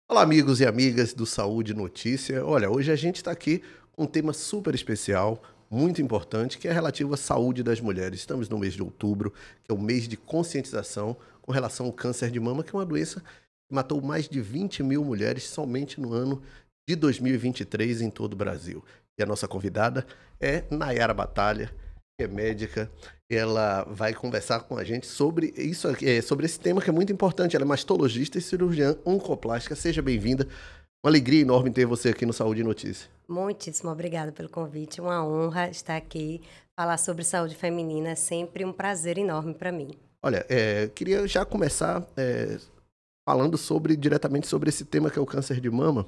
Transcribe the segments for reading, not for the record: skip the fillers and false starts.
Olá, amigos e amigas do Saúde Notícia. Olha, hoje a gente está aqui com um tema super especial, muito importante, que é relativo à saúde das mulheres. Estamos no mês de outubro, que é o mês de conscientização com relação ao câncer de mama, que é uma doença que matou mais de 20 mil mulheres somente no ano de 2023 em todo o Brasil. E a nossa convidada é Nayara Batalha, que é médica. Ela vai conversar com a gente sobre isso, sobre esse tema que é muito importante. Ela é mastologista e cirurgiã oncoplástica. Seja bem-vinda. Uma alegria enorme ter você aqui no Saúde e Notícia. Muitíssimo obrigada pelo convite. Uma honra estar aqui. Falar sobre saúde feminina é sempre um prazer enorme para mim. Olha, queria já começar falando diretamente sobre esse tema que é o câncer de mama.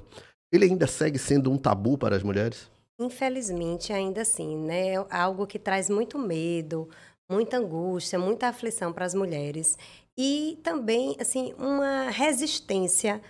Ele ainda segue sendo um tabu para as mulheres? Infelizmente, ainda assim, né? É algo que traz muito medo, muita angústia, muita aflição para as mulheres. E também, assim, uma resistência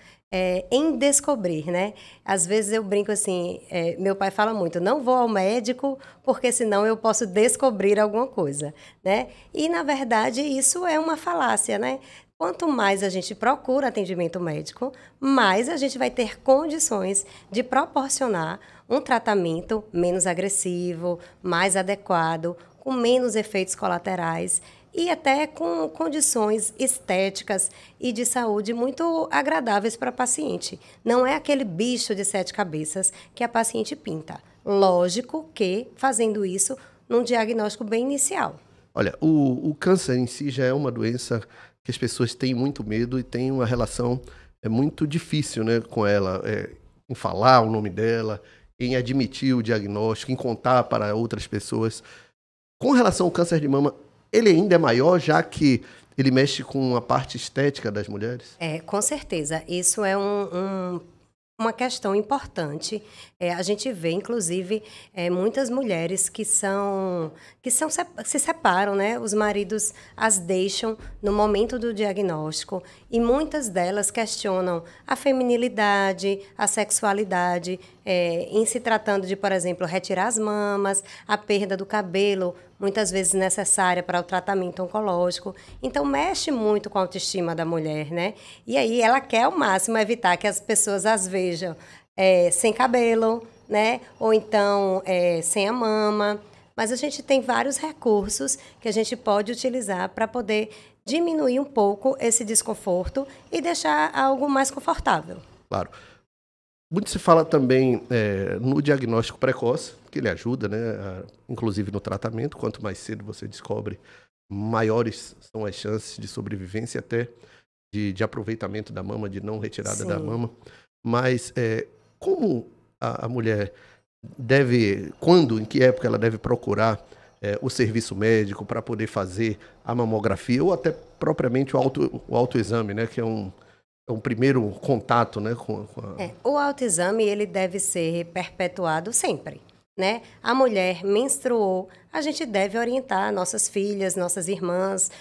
em descobrir, né? Às vezes eu brinco assim, meu pai fala muito, não vou ao médico porque senão eu posso descobrir alguma coisa, né? E, na verdade, isso é uma falácia, né? Quanto mais a gente procura atendimento médico, mais a gente vai ter condições de proporcionar um tratamento menos agressivo, mais adequado, com menos efeitos colaterais e até com condições estéticas e de saúde muito agradáveis para a paciente. Não é aquele bicho de 7 cabeças que a paciente pinta. Lógico que fazendo isso num diagnóstico bem inicial. Olha, o câncer em si já é uma doença que as pessoas têm muito medo e têm uma relação muito difícil, né, com ela, em falar o nome dela, em admitir o diagnóstico, em contar para outras pessoas. Com relação ao câncer de mama, ele ainda é maior, já que ele mexe com a parte estética das mulheres? Com certeza. Isso é uma questão importante. A gente vê, inclusive, muitas mulheres se separam, né? Os maridos as deixam no momento do diagnóstico e muitas delas questionam a feminilidade, a sexualidade, em se tratando de, por exemplo, retirar as mamas, a perda do cabelo, muitas vezes necessária para o tratamento oncológico. Então, mexe muito com a autoestima da mulher, né? E aí ela quer ao máximo evitar que as pessoas as vejam sem cabelo, né? Ou então sem a mama. Mas a gente tem vários recursos que a gente pode utilizar para poder diminuir um pouco esse desconforto e deixar algo mais confortável. Claro. Muito se fala também no diagnóstico precoce, que ele ajuda, né, inclusive no tratamento. Quanto mais cedo você descobre, maiores são as chances de sobrevivência, até de aproveitamento da mama, de não retirada da Sim. mama. Mas como a mulher deve, quando, em que época ela deve procurar o serviço médico para poder fazer a mamografia ou até propriamente o autoexame, né, que é um primeiro contato, né, com a... O autoexame ele deve ser perpetuado sempre, né? A mulher menstruou, a gente deve orientar nossas filhas, nossas irmãs,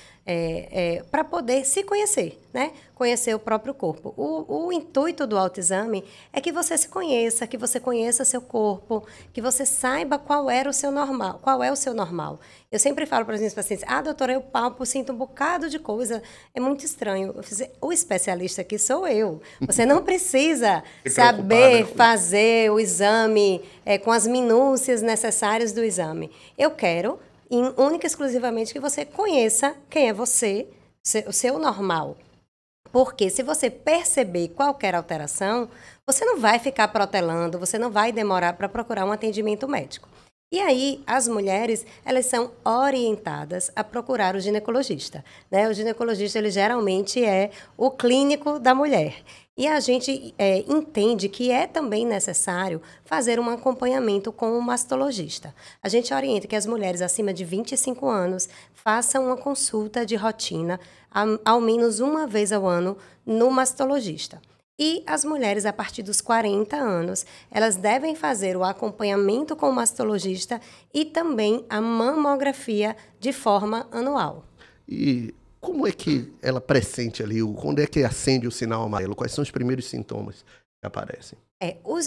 para poder se conhecer, né? Conhecer o próprio corpo. O intuito do autoexame é que você se conheça, que você conheça seu corpo, que você saiba qual era o seu normal, qual é o seu normal. Eu sempre falo para os meus pacientes, doutora, eu palpo, sinto um bocado de coisa, é muito estranho. O especialista aqui sou eu. Você não precisa Se preocupar, né, saber com isso. fazer o exame com as minúcias necessárias do exame. Eu quero, única e exclusivamente, que você conheça quem é você, o seu normal. Porque se você perceber qualquer alteração, você não vai ficar protelando, você não vai demorar para procurar um atendimento médico. E aí, as mulheres, elas são orientadas a procurar o ginecologista, né? O ginecologista, ele geralmente é o clínico da mulher. E a gente entende que é também necessário fazer um acompanhamento com o mastologista. A gente orienta que as mulheres acima de 25 anos façam uma consulta de rotina, ao menos uma vez ao ano, no mastologista. E as mulheres, a partir dos 40 anos, elas devem fazer o acompanhamento com o mastologista e também a mamografia de forma anual. E como é que ela pressente ali, quando é que acende o sinal amarelo? Quais são os primeiros sintomas que aparecem?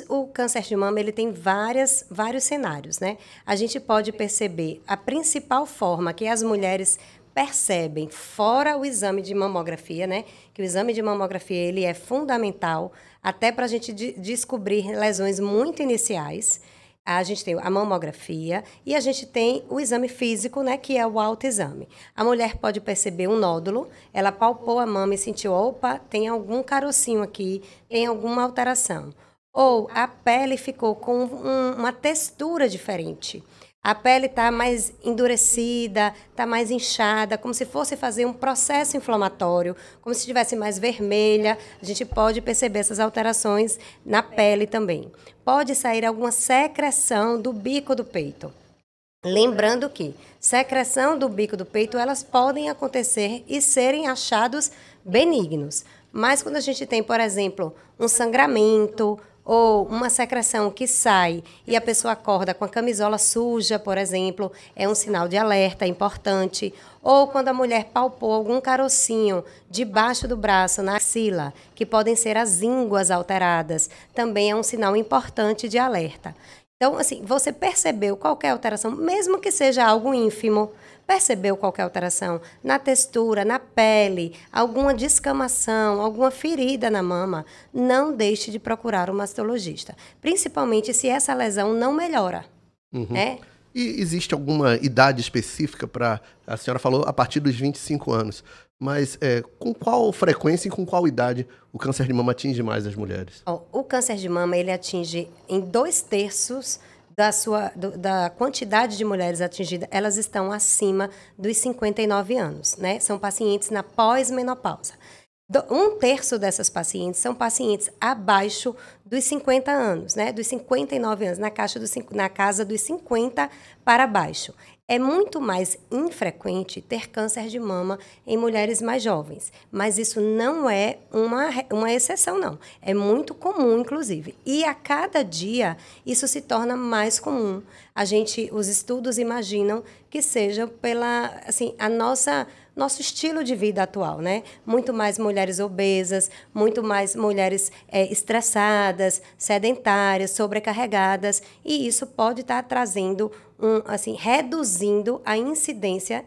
O câncer de mama ele tem vários cenários, né? A gente pode perceber a principal forma que as mulheres percebem, fora o exame de mamografia, né? Que o exame de mamografia ele é fundamental até para a gente descobrir lesões muito iniciais. A gente tem a mamografia e a gente tem o exame físico, né, que é o autoexame. A mulher pode perceber um nódulo, ela palpou a mama e sentiu, opa, tem algum carocinho aqui, tem alguma alteração. Ou a pele ficou com uma textura diferente. A pele está mais endurecida, está mais inchada, como se fosse fazer um processo inflamatório, como se estivesse mais vermelha. A gente pode perceber essas alterações na pele também. Pode sair alguma secreção do bico do peito. Lembrando que secreção do bico do peito, elas podem acontecer e serem achados benignos. Mas quando a gente tem, por exemplo, um sangramento ou uma secreção que sai e a pessoa acorda com a camisola suja, por exemplo, é um sinal de alerta importante. Ou quando a mulher palpou algum carocinho debaixo do braço, na axila, que podem ser as ínguas alteradas, também é um sinal importante de alerta. Então, assim, você percebeu qualquer alteração, mesmo que seja algo ínfimo, percebeu qualquer alteração na textura, na pele, alguma descamação, alguma ferida na mama, não deixe de procurar um mastologista. Principalmente se essa lesão não melhora. Né? E existe alguma idade específica para... A senhora falou a partir dos 25 anos. Mas com qual frequência e com qual idade o câncer de mama atinge mais as mulheres? O câncer de mama, ele atinge em 2/3 da quantidade de mulheres atingidas, elas estão acima dos 59 anos, né? São pacientes na pós-menopausa. 1/3 dessas pacientes são pacientes abaixo dos 50 anos, né? Dos 59 anos, na casa dos 50 para baixo. É muito mais infrequente ter câncer de mama em mulheres mais jovens, mas isso não é uma exceção, não. É muito comum, inclusive. E a cada dia isso se torna mais comum. Os estudos imaginam que seja nosso estilo de vida atual, né? Muito mais mulheres obesas, muito mais mulheres estressadas, sedentárias, sobrecarregadas, e isso pode estar trazendo reduzindo a incidência,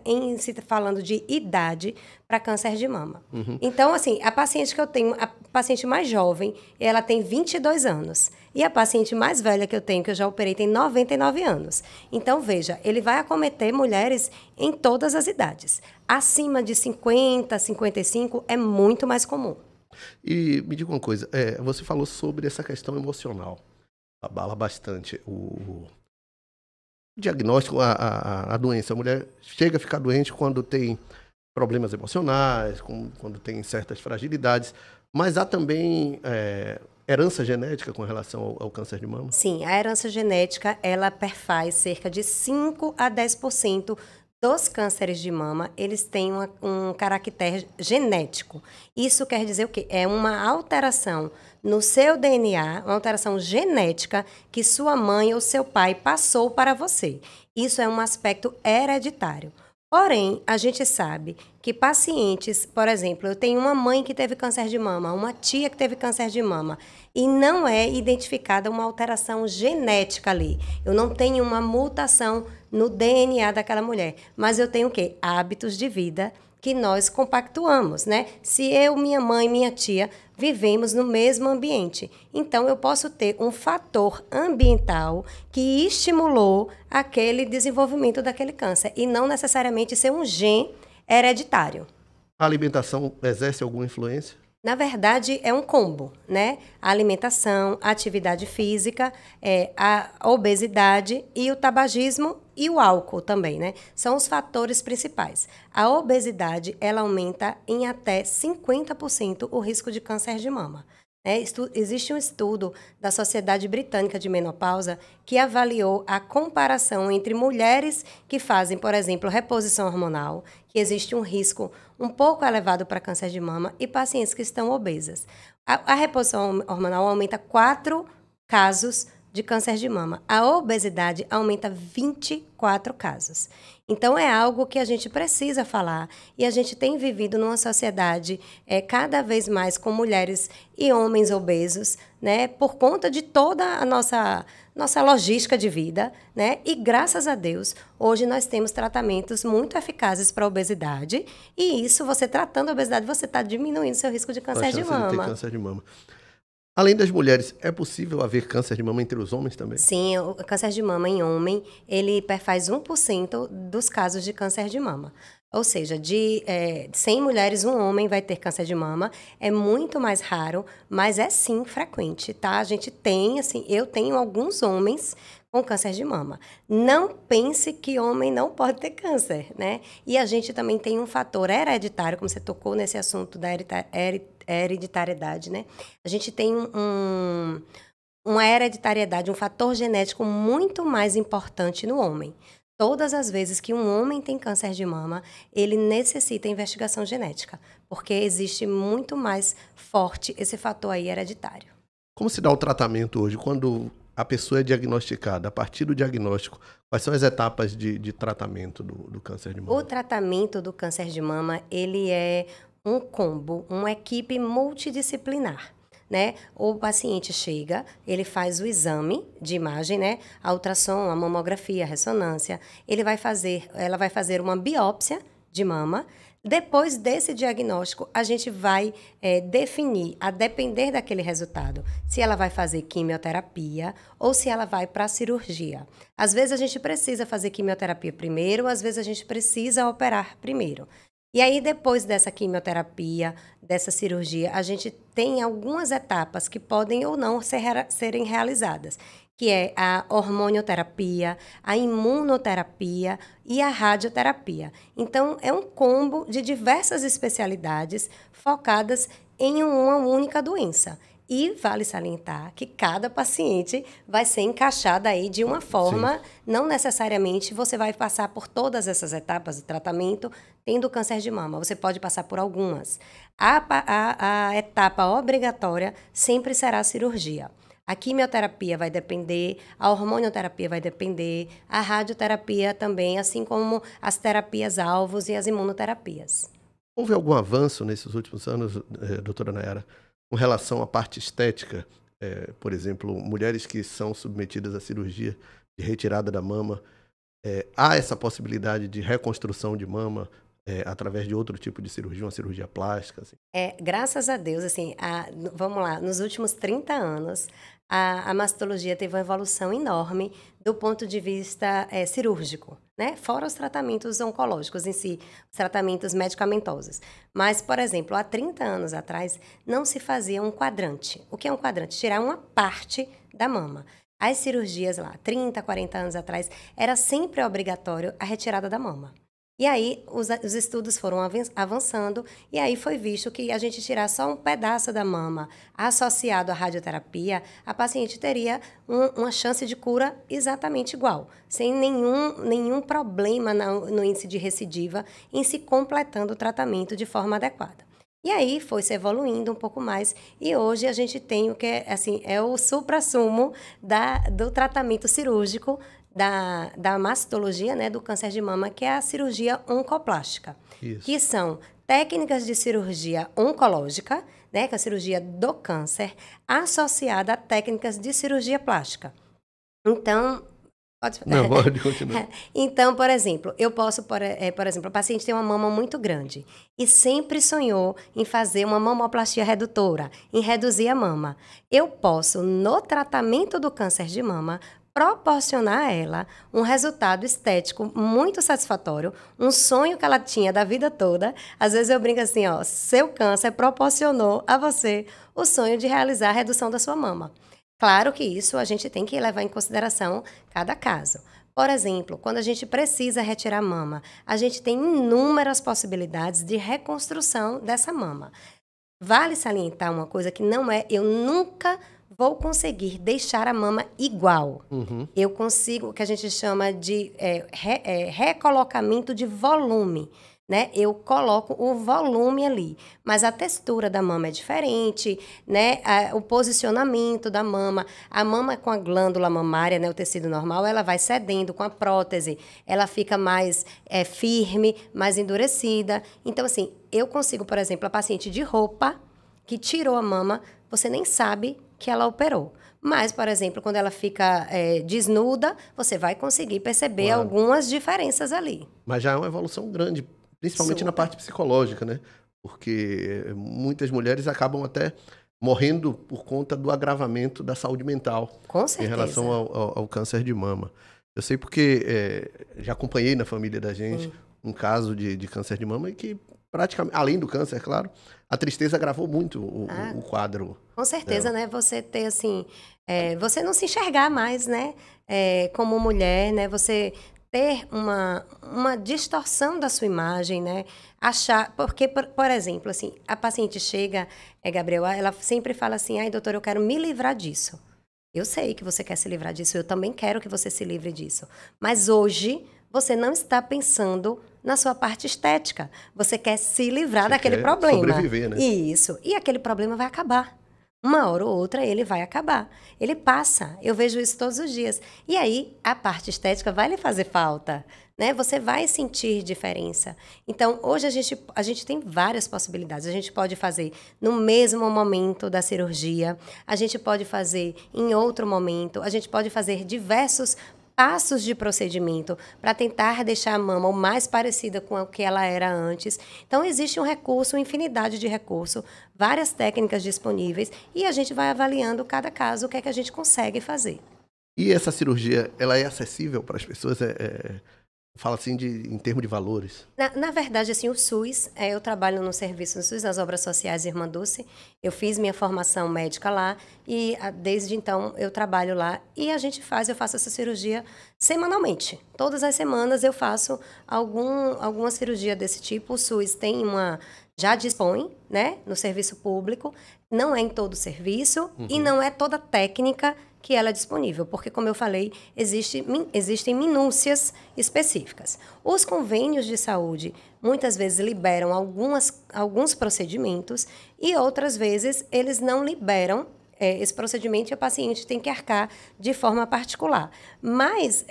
falando de idade, para câncer de mama. Então, assim, a paciente que eu tenho, a paciente mais jovem, ela tem 22 anos. E a paciente mais velha que eu tenho, que eu já operei, tem 99 anos. Então, veja, ele vai acometer mulheres em todas as idades. Acima de 50, 55 é muito mais comum. E me diga uma coisa, você falou sobre essa questão emocional. Abala bastante o diagnóstico, a doença. A mulher chega a ficar doente quando tem problemas emocionais, quando tem certas fragilidades, mas há também herança genética com relação ao câncer de mama? Sim, a herança genética, ela perfaz cerca de 5 a 10% dos cânceres de mama, eles têm um caractere genético. Isso quer dizer o quê? É uma alteração no seu DNA, uma alteração genética que sua mãe ou seu pai passou para você. Isso é um aspecto hereditário. Porém, a gente sabe que pacientes, por exemplo, eu tenho uma mãe que teve câncer de mama, uma tia que teve câncer de mama, e não é identificada uma alteração genética ali. Eu não tenho uma mutação no DNA daquela mulher, mas eu tenho o quê? Hábitos de vida que nós compactuamos, né? Se eu, minha mãe, minha tia vivemos no mesmo ambiente, então eu posso ter um fator ambiental que estimulou aquele desenvolvimento daquele câncer e não necessariamente ser um gene hereditário. A alimentação exerce alguma influência? Na verdade, é um combo, né? A alimentação, a atividade física, a obesidade e o tabagismo e o álcool também, né? São os fatores principais. A obesidade, ela aumenta em até 50% o risco de câncer de mama. Existe um estudo da Sociedade Britânica de Menopausa que avaliou a comparação entre mulheres que fazem, por exemplo, reposição hormonal, que existe um risco um pouco elevado para câncer de mama, e pacientes que estão obesas. A reposição hormonal aumenta 4 casos de câncer de mama. A obesidade aumenta 24 casos. Então, é algo que a gente precisa falar. E a gente tem vivido numa sociedade cada vez mais com mulheres e homens obesos, né? Por conta de toda a nossa logística de vida, né? E, graças a Deus, hoje nós temos tratamentos muito eficazes para a obesidade. E isso, você tratando a obesidade, você está diminuindo seu risco de câncer de mama. De ter câncer de mama. Além das mulheres, é possível haver câncer de mama entre os homens também? Sim, o câncer de mama em homem, ele perfaz 1% dos casos de câncer de mama. Ou seja, de 100 mulheres, um homem vai ter câncer de mama. É muito mais raro, mas é sim frequente, tá? A gente tem, assim, eu tenho alguns homens com câncer de mama. Não pense que homem não pode ter câncer, né? E a gente também tem um fator hereditário, como você tocou nesse assunto da hereditariedade, né? A gente tem uma hereditariedade, um fator genético muito mais importante no homem. Todas as vezes que um homem tem câncer de mama, ele necessita investigação genética, porque existe muito mais forte esse fator aí hereditário. Como se dá o tratamento hoje? Quando a pessoa é diagnosticada, a partir do diagnóstico, quais são as etapas de tratamento do câncer de mama? O tratamento do câncer de mama, ele é um combo, uma equipe multidisciplinar. Né? O paciente chega, ele faz o exame de imagem, né? A ultrassom, a mamografia, a ressonância. Ela vai fazer uma biópsia de mama. Depois desse diagnóstico, a gente vai definir, a depender daquele resultado, se ela vai fazer quimioterapia ou se ela vai para a cirurgia. Às vezes a gente precisa fazer quimioterapia primeiro, às vezes a gente precisa operar primeiro. E aí, depois dessa quimioterapia, dessa cirurgia, a gente tem algumas etapas que podem ou não serem realizadas, que é a hormonioterapia, a imunoterapia e a radioterapia. Então, é um combo de diversas especialidades focadas em uma única doença. E vale salientar que cada paciente vai ser encaixada aí de uma forma, sim, não necessariamente você vai passar por todas essas etapas de tratamento tendo câncer de mama. Você pode passar por algumas. A etapa obrigatória sempre será a cirurgia. A quimioterapia vai depender, a hormonioterapia vai depender, a radioterapia também, assim como as terapias-alvos e as imunoterapias. Houve algum avanço nesses últimos anos, doutora Nayara, com relação à parte estética? Por exemplo, mulheres que são submetidas à cirurgia de retirada da mama, há essa possibilidade de reconstrução de mama através de outro tipo de cirurgia, uma cirurgia plástica? Assim? Graças a Deus, assim, vamos lá, nos últimos 30 anos, a mastologia teve uma evolução enorme do ponto de vista cirúrgico, né? Fora os tratamentos oncológicos em si, os tratamentos medicamentosos. Mas, por exemplo, há 30 anos atrás, não se fazia um quadrante. O que é um quadrante? Tirar uma parte da mama. As cirurgias lá, 30, 40 anos atrás, era sempre obrigatório a retirada da mama. E aí, os estudos foram avançando, e aí foi visto que a gente tirar só um pedaço da mama associado à radioterapia, a paciente teria uma chance de cura exatamente igual, sem nenhum problema no índice de recidiva, em se completando o tratamento de forma adequada. E aí foi se evoluindo um pouco mais, e hoje a gente tem o que é o suprassumo do tratamento cirúrgico, da mastologia, né, do câncer de mama, que é a cirurgia oncoplástica. Isso. Que são técnicas de cirurgia oncológica, né, que é a cirurgia do câncer, associada a técnicas de cirurgia plástica. Então, pode continuar. Então, por exemplo, eu posso, por exemplo, o paciente tem uma mama muito grande e sempre sonhou em fazer uma mamoplastia redutora, em reduzir a mama. Eu posso, no tratamento do câncer de mama, proporcionar a ela um resultado estético muito satisfatório, um sonho que ela tinha da vida toda. Às vezes eu brinco assim, ó, seu câncer proporcionou a você o sonho de realizar a redução da sua mama. Claro que isso a gente tem que levar em consideração cada caso. Por exemplo, quando a gente precisa retirar a mama, a gente tem inúmeras possibilidades de reconstrução dessa mama. Vale salientar uma coisa que não é, eu nunca vou conseguir deixar a mama igual. Uhum. Eu consigo o que a gente chama de recolocamento de volume. né? Eu coloco o volume ali, mas a textura da mama é diferente, né? O posicionamento da mama, a mama com a glândula mamária, né? O tecido normal, ela vai cedendo com a prótese, ela fica mais firme, mais endurecida. Então, assim, eu consigo, por exemplo, a paciente de roupa que tirou a mama, você nem sabe que ela operou. Mas, por exemplo, quando ela fica desnuda, você vai conseguir perceber algumas diferenças ali. Mas já é uma evolução grande, principalmente Super. na parte psicológica, né? Porque muitas mulheres acabam até morrendo por conta do agravamento da saúde mental Com em certeza. relação ao câncer de mama. Eu sei porque já acompanhei na família da gente um caso de câncer de mama e que praticamente, além do câncer, claro, a tristeza agravou muito o quadro. Com certeza, né? Você ter, assim, você não se enxergar mais, né? Como mulher, né? Você ter uma distorção da sua imagem, né? Achar, porque, por exemplo, assim, a paciente chega, Gabriel, ela sempre fala assim, ai, doutor, eu quero me livrar disso. Eu sei que você quer se livrar disso, eu também quero que você se livre disso. Mas hoje, você não está pensando na sua parte estética. Você quer se livrar daquele problema. Sobreviver, né? Isso. E aquele problema vai acabar. Uma hora ou outra ele vai acabar. Ele passa. Eu vejo isso todos os dias. E aí, a parte estética vai lhe fazer falta, né? Você vai sentir diferença. Então, hoje a gente tem várias possibilidades. A gente pode fazer no mesmo momento da cirurgia, a gente pode fazer em outro momento, a gente pode fazer diversos passos de procedimento para tentar deixar a mama o mais parecida com o que ela era antes. Então, existe um recurso, uma infinidade de recursos, várias técnicas disponíveis e a gente vai avaliando cada caso o que é que a gente consegue fazer. E essa cirurgia, ela é acessível para as pessoas? Fala assim em termos de valores. Na verdade, assim, o SUS, eu trabalho no serviço do SUS, nas obras sociais Irmã Dulce. Eu fiz minha formação médica lá e desde então eu trabalho lá e eu faço essa cirurgia semanalmente. Todas as semanas eu faço alguma cirurgia desse tipo. O SUS já dispõe, né, no serviço público. Não é em todo o serviço e não é toda técnica que ela é disponível, porque, como eu falei, existem minúcias específicas. Os convênios de saúde, muitas vezes, liberam alguns procedimentos e, outras vezes, eles não liberam esse procedimento e a paciente tem que arcar de forma particular. Mas,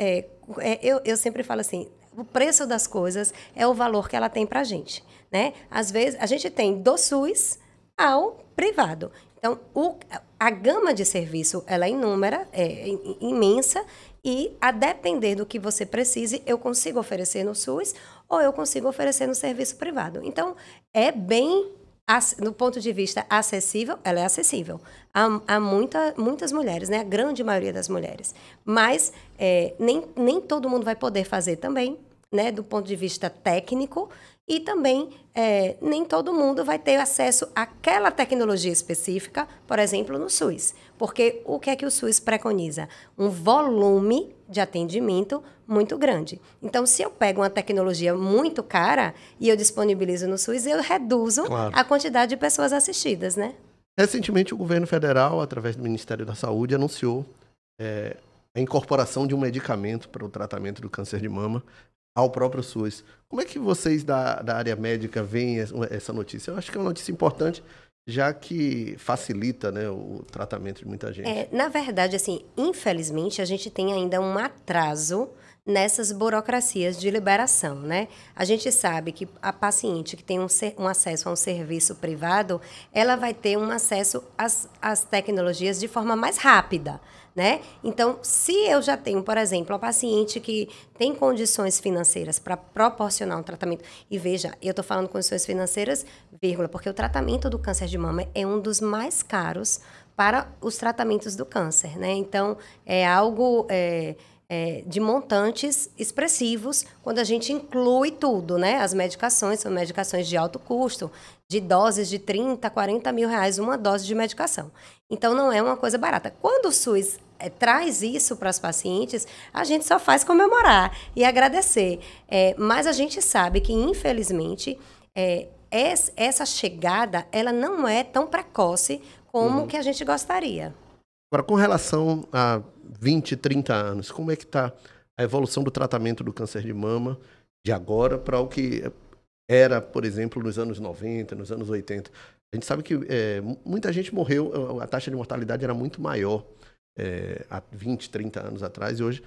eu sempre falo assim, o preço das coisas é o valor que ela tem para a gente, né? Às vezes, a gente tem do SUS ao privado. Então, a gama de serviço, ela é inúmera, imensa, e a depender do que você precise, eu consigo oferecer no SUS ou eu consigo oferecer no serviço privado. Então, do ponto de vista acessível, ela é acessível. Há muitas mulheres, né? A grande maioria das mulheres. Mas nem todo mundo vai poder fazer também, né? Do ponto de vista técnico. E também nem todo mundo vai ter acesso àquela tecnologia específica, por exemplo, no SUS. Porque o que é que o SUS preconiza? Um volume de atendimento muito grande. Então, se eu pego uma tecnologia muito cara e eu disponibilizo no SUS, eu reduzo a quantidade de pessoas assistidas, né? Recentemente, o governo federal, através do Ministério da Saúde, anunciou a incorporação de um medicamento para o tratamento do câncer de mama ao próprio SUS. Como é que vocês da área médica veem essa notícia? Eu acho que é uma notícia importante, já que facilita, né, o tratamento de muita gente. Na verdade, assim, infelizmente, a gente tem ainda um atraso nessas burocracias de liberação, né? A gente sabe que a paciente que tem um acesso a um serviço privado, ela vai ter um acesso às tecnologias de forma mais rápida, né? Então, se eu já tenho, por exemplo, uma paciente que tem condições financeiras para proporcionar um tratamento, e veja, eu estou falando condições financeiras, vírgula, porque o tratamento do câncer de mama é um dos mais caros para os tratamentos do câncer, né? Então, é algo de montantes expressivos quando a gente inclui tudo, né? As medicações são medicações de alto custo, de doses de 30, 40 mil reais uma dose de medicação. Então, não é uma coisa barata. Quando o SUS traz isso para as pacientes, a gente só faz comemorar e agradecer. Mas a gente sabe que, infelizmente, essa chegada ela não é tão precoce como que a gente gostaria. Agora, com relação a 20, 30 anos, como é que está a evolução do tratamento do câncer de mama de agora para o que era, por exemplo, nos anos 90, nos anos 80. A gente sabe que muita gente morreu, a taxa de mortalidade era muito maior há 20, 30 anos atrás, e hoje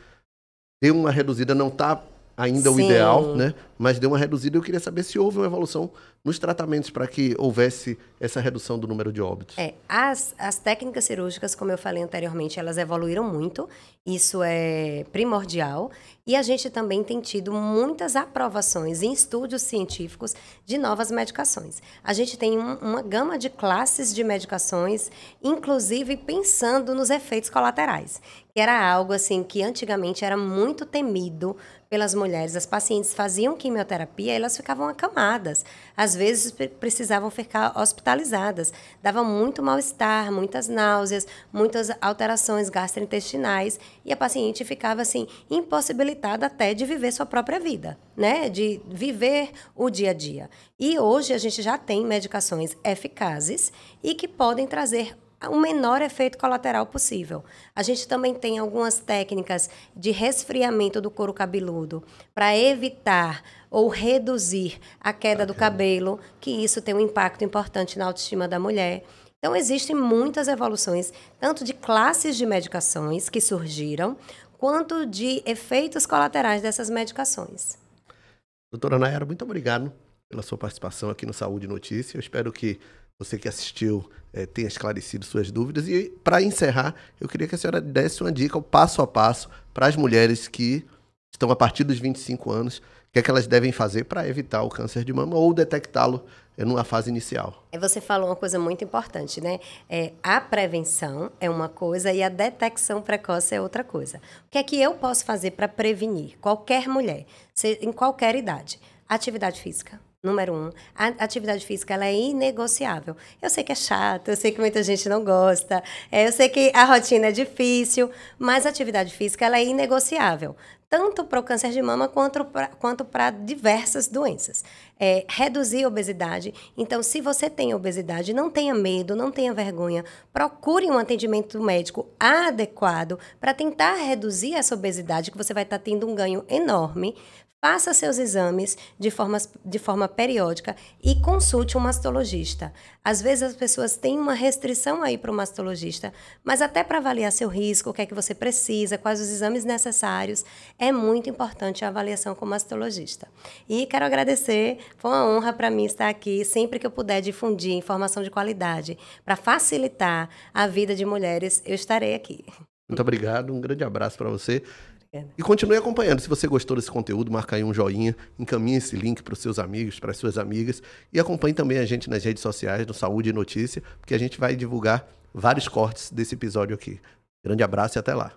deu uma reduzida, não está ainda o ideal, né? Mas deu uma reduzida. Eu queria saber se houve uma evolução nos tratamentos para que houvesse essa redução do número de óbitos. As técnicas cirúrgicas, como eu falei anteriormente, elas evoluíram muito, isso é primordial, e a gente também tem tido muitas aprovações em estudos científicos de novas medicações. A gente tem uma gama de classes de medicações, inclusive pensando nos efeitos colaterais, que era algo assim que antigamente era muito temido pelas mulheres. As pacientes faziam quimioterapia e elas ficavam acamadas. Às vezes precisavam ficar hospitalizadas. Dava muito mal-estar, muitas náuseas, muitas alterações gastrointestinais e a paciente ficava assim impossibilitada até de viver sua própria vida, né? De viver o dia a dia. E hoje a gente já tem medicações eficazes e que podem trazer o menor efeito colateral possível. A gente também tem algumas técnicas de resfriamento do couro cabeludo para evitar ou reduzir a queda do cabelo, que isso tem um impacto importante na autoestima da mulher. Então, existem muitas evoluções, tanto de classes de medicações que surgiram, quanto de efeitos colaterais dessas medicações. Doutora Nayara, muito obrigado pela sua participação aqui no Saúde Notícia. Eu espero que você que assistiu tenha esclarecido suas dúvidas. E, para encerrar, eu queria que a senhora desse uma dica, o passo a passo, para as mulheres que estão a partir dos 25 anos, o que é que elas devem fazer para evitar o câncer de mama ou detectá-lo numa fase inicial. Você falou uma coisa muito importante, né? A prevenção é uma coisa e a detecção precoce é outra coisa. O que é que eu posso fazer para prevenir qualquer mulher, em qualquer idade? Atividade física. Número 1, a atividade física ela é inegociável. Eu sei que é chato, eu sei que muita gente não gosta, eu sei que a rotina é difícil, mas a atividade física ela é inegociável, tanto para o câncer de mama quanto para diversas doenças. Reduzir a obesidade. Então, se você tem obesidade, não tenha medo, não tenha vergonha, procure um atendimento médico adequado para tentar reduzir essa obesidade, que você vai estar tendo um ganho enorme. Faça seus exames de forma periódica e consulte um mastologista. Às vezes as pessoas têm uma restrição aí para o mastologista, mas até para avaliar seu risco, o que é que você precisa, quais os exames necessários, é muito importante a avaliação com o mastologista. E quero agradecer, foi uma honra para mim estar aqui, sempre que eu puder difundir informação de qualidade para facilitar a vida de mulheres, eu estarei aqui. Muito obrigado, um grande abraço para você. E continue acompanhando. Se você gostou desse conteúdo, marca aí um joinha, encaminhe esse link para os seus amigos, para as suas amigas e acompanhe também a gente nas redes sociais, no Saúde e Notícia, porque a gente vai divulgar vários cortes desse episódio aqui. Grande abraço e até lá.